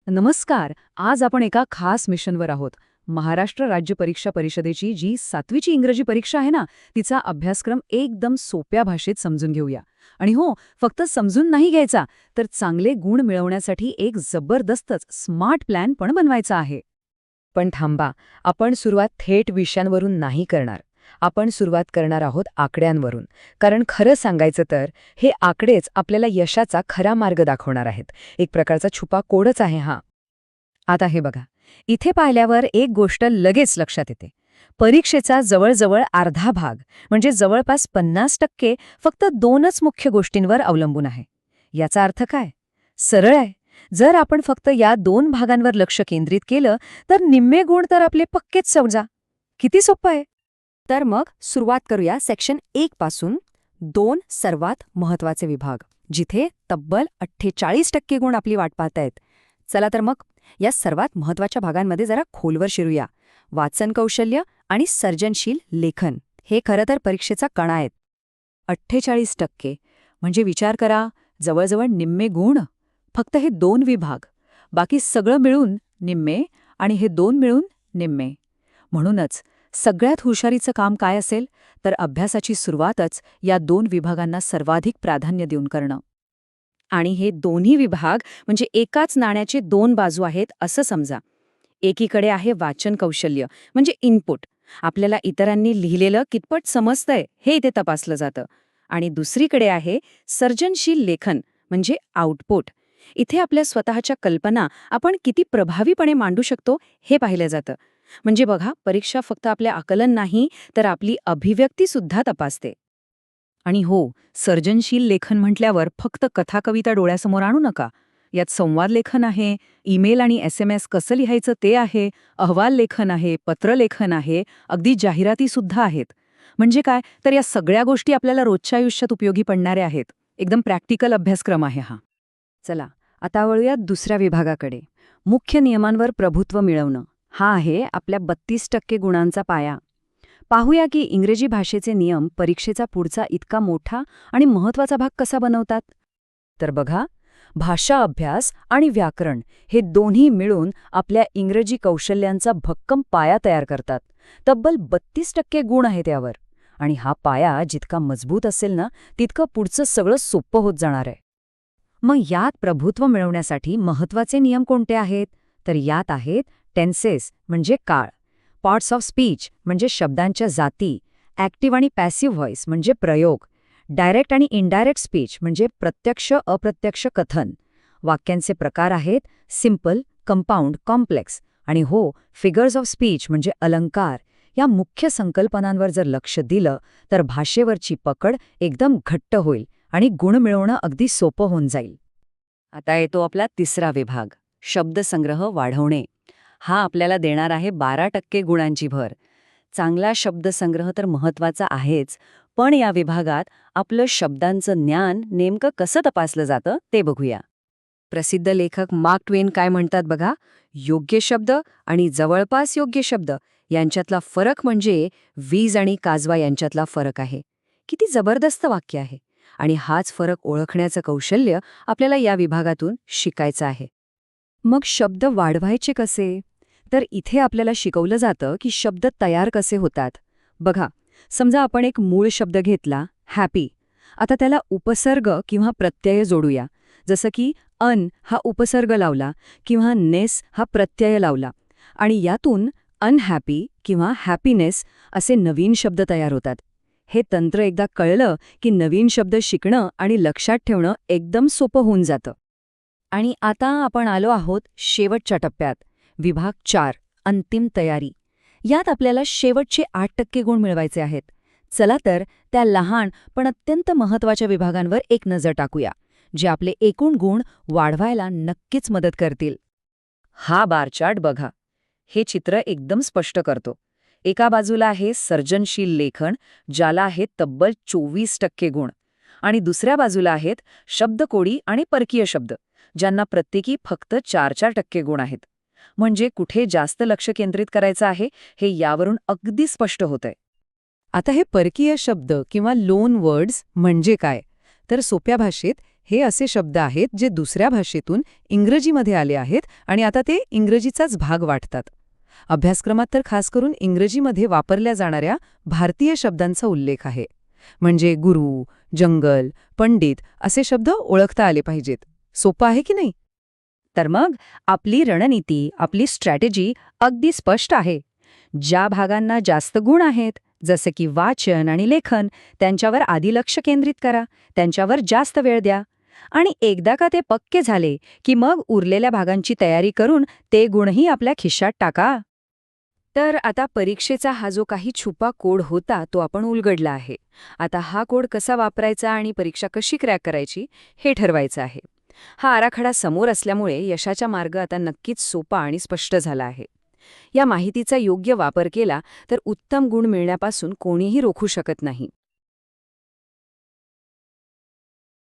नमस्कार. आज आपण एका खास मिशनवर आहोत. महाराष्ट्र राज्य परीक्षा परिषदेची जी 7वीची इंग्रजी परीक्षा आहे ना, तिचा अभ्यासक्रम एकदम सोप्या भाषेत समजून घेऊया. आणि हो, फक्त समजून नाही घ्यायचा, तर चांगले गुण मिळवण्यासाठी एक जबरदस्तच स्मार्ट प्लॅन पण बनवायचा आहे. पण थांबा, आपण सुरुवात थेट विषयांवरून नाही करणार. आपण सुरुवात करणार आहोत आकड्यांवरून. कारण खरं सांगायचं तर हे आकडेच आपल्याला यशाचा खरा मार्ग दाखवणार आहेत. एक प्रकारचा छुपा कोडच आहे हा. आता हे बघा, इथे पाहिल्यावर एक गोष्ट लगेच लक्षात येते. परीक्षेचा जवळजवळ अर्धा भाग म्हणजे जवळपास 50% फक्त 2च मुख्य गोष्टींवर अवलंबून आहे. याचा अर्थ काय? सरळ आहे. जर आपण फक्त या 2 भागांवर लक्ष केंद्रित केलं तर निम्मे गुण तर आपले पक्केच समजा. किती सोपं आहे. तर मग सुरुवात करूया सेक्शन 1 पासून. 2 सर्वात महत्वाचे विभाग, जिथे तब्बल 48% गुण आपली वाट पाहतायत. चला तर मग या सर्वात महत्वाच्या भागांमध्ये जरा खोलवर शिरूया. वाचन कौशल्य आणि सर्जनशील लेखन हे खरं तर परीक्षेचा कणा आहेत. 48% म्हणजे विचार करा, जवळजवळ निम्मे गुण. फक्त हे 2 विभाग, बाकी सगळं मिळून निम्मे आणि हे 2 मिळून निम्मे. म्हणूनच सगळ्यात हुशारीचं काम काय असेल तर अभ्यासाची सुरुवातच या 2 विभागांना सर्वाधिक प्राधान्य देऊन करणं. आणि हे दोन्ही विभाग म्हणजे एकाच नाण्याचे 2 बाजू आहेत असं समजा. एकीकडे आहे वाचन कौशल्य म्हणजे इनपुट, आपल्याला इतरांनी लिहिलेलं कितपत समजतंय हे इथे तपासलं जातं. आणि दुसरीकडे आहे सर्जनशील लेखन म्हणजे आउटपुट. इथे आपल्या स्वतःच्या कल्पना आपण किती प्रभावीपणे मांडू शकतो हे पाहिलं जातं. म्हणजे बघा, परीक्षा फक्त आपल्या आकलन नाही तर आपली अभिव्यक्ती सुद्धा तपासते. आणि हो, सर्जनशील लेखन म्हटल्यावर फक्त कथाकविता डोळ्यासमोर आणू नका. यात संवाद लेखन आहे, ईमेल आणि SMS कसं लिहायचं ते आहे, अहवाल लेखन आहे, पत्रलेखन आहे, अगदी जाहिरातीसुद्धा आहेत. म्हणजे काय, तर या सगळ्या गोष्टी आपल्याला रोजच्या आयुष्यात उपयोगी पडणाऱ्या आहेत. एकदम प्रॅक्टिकल अभ्यासक्रम आहे हा. चला, आता वळूयात दुसऱ्या विभागाकडे. मुख्य नियमांवर प्रभुत्व मिळवणं हा आहे आपल्या 32% गुणांचा पाया. पाहूया की इंग्रजी भाषेचे नियम परीक्षेचा पुढचा इतका मोठा आणि महत्वाचा भाग कसा बनवतात. तर बघा, भाषा अभ्यास आणि व्याकरण हे दोन्ही मिळून आपल्या इंग्रजी कौशल्यांचा भक्कम पाया तयार करतात. तब्बल 32% गुण आहेत यावर. आणि हा पाया जितका मजबूत असेल ना, तितकं पुढचं सगळं सोपं होत जाणार आहे. मग यात प्रभुत्व मिळवण्यासाठी महत्वाचे नियम कोणते आहेत? तर यात आहेत टेन्सेस म्हणजे काळ, पार्ट्स ऑफ स्पीच म्हणजे शब्दांच्या जाती, ॲक्टिव्ह आणि पॅसिव्ह व्हॉइस म्हणजे प्रयोग, डायरेक्ट आणि इनडायरेक्ट स्पीच म्हणजे प्रत्यक्ष अप्रत्यक्ष कथन. वाक्यांचे प्रकार आहेत सिंपल, कंपाऊंड, कॉम्प्लेक्स. आणि हो, फिगर्स ऑफ स्पीच म्हणजे अलंकार. या मुख्य संकल्पनांवर जर लक्ष दिलं तर भाषेवरची पकड एकदम घट्ट होईल आणि गुण मिळवणं अगदी सोपं होऊन जाईल. आता येतो आपला तिसरा विभाग, शब्दसंग्रह वाढवणे. हा आपल्याला देणार आहे 12% गुणांची भर. चांगला शब्दसंग्रह तर महत्वाचा आहेच, पण या विभागात आपलं शब्दांचं ज्ञान नेमकं कसं तपासलं जातं ते बघूया. प्रसिद्ध लेखक मार्क ट्वेन काय म्हणतात बघा, योग्य शब्द आणि जवळपास योग्य शब्द यांच्यातला फरक म्हणजे वीज आणि काजवा यांच्यातला फरक आहे. किती जबरदस्त वाक्य आहे. आणि हाच फरक ओळखण्याचं कौशल्य आपल्याला या विभागातून शिकायचं आहे. मग शब्द वाढवायचे कसे? तर इथे आपल्याला शिकवलं जातं की शब्द तयार कसे होतात. बघा, समजा आपण एक मूळ शब्द घेतला, हॅपी. आता त्याला उपसर्ग किंवा प्रत्यय जोडूया. जसं की अन हा उपसर्ग लावला किंवा नेस हा प्रत्यय लावला. आणि यातून अनहॅपी किंवा हॅपीनेस असे नवीन शब्द तयार होतात. हे तंत्र एकदा कळलं की नवीन शब्द शिकणं आणि लक्षात ठेवणं एकदम सोपं होऊन जातं. आणि आता आपण आलो आहोत शेवटच्या टप्प्यात, विभाग 4, अंतिम तयारी. यात आपल्याला शेवटचे 8% गुण मिळवायचे आहेत. चला तर त्या लहान पण अत्यंत महत्त्वाच्या विभागांवर एक नजर टाकूया, जे आपले एकूण गुण वाढवायला नक्कीच मदत करतील. हा बार चार्ट बघा. हे चित्र एकदम स्पष्ट करतो. एका बाजूला आहे सर्जनशील लेखन, ज्याला आहेत तब्बल 24% गुण. आणि दुसऱ्या बाजूला आहेत शब्दकोडी आणि परकीय शब्द, ज्यांना प्रत्येकी फक्त 4% गुण आहेत. म्हणजे कुठे जास्त लक्ष केंद्रित करायचं आहे हे यावरून अगदी स्पष्ट होतंय. आता हे परकीय शब्द किंवा लोन वर्ड्स म्हणजे काय? तर सोप्या भाषेत हे असे शब्द आहेत जे दुसऱ्या भाषेतून इंग्रजीमध्ये आले आहेत आणि आता ते इंग्रजीचाच भाग वाटतात. अभ्यासक्रमात तर खास करून इंग्रजीमध्ये वापरल्या जाणाऱ्या भारतीय शब्दांचा उल्लेख आहे. म्हणजे गुरु, जंगल, पंडित असे शब्द ओळखता आले पाहिजेत. सोपं आहे की नाही? तर मग आपली रणनीती, आपली स्ट्रॅटेजी अगदी स्पष्ट आहे. ज्या भागांना जास्त गुण आहेत, जसे की वाचन आणि लेखन, त्यांच्यावर आधी लक्ष केंद्रित करा, त्यांच्यावर जास्त वेळ द्या. आणि एकदा का ते पक्के झाले, की मग उरलेल्या भागांची तयारी करून ते गुणही आपल्या खिशात टाका. तर आता परीक्षेचा हा जो काही छुपा कोड होता तो आपण उलगडला आहे. आता हा कोड कसा वापरायचा आणि परीक्षा कशी क्रॅक करायची हे ठरवायचं आहे. हा आराखडा समोर असल्यामुळे यशाचा मार्ग आता नक्कीच सोपा आणि स्पष्ट झाला आहे. या माहितीचा योग्य वापर केला तर उत्तम गुण मिळण्यापासून कोणीही रोखू शकत नाही.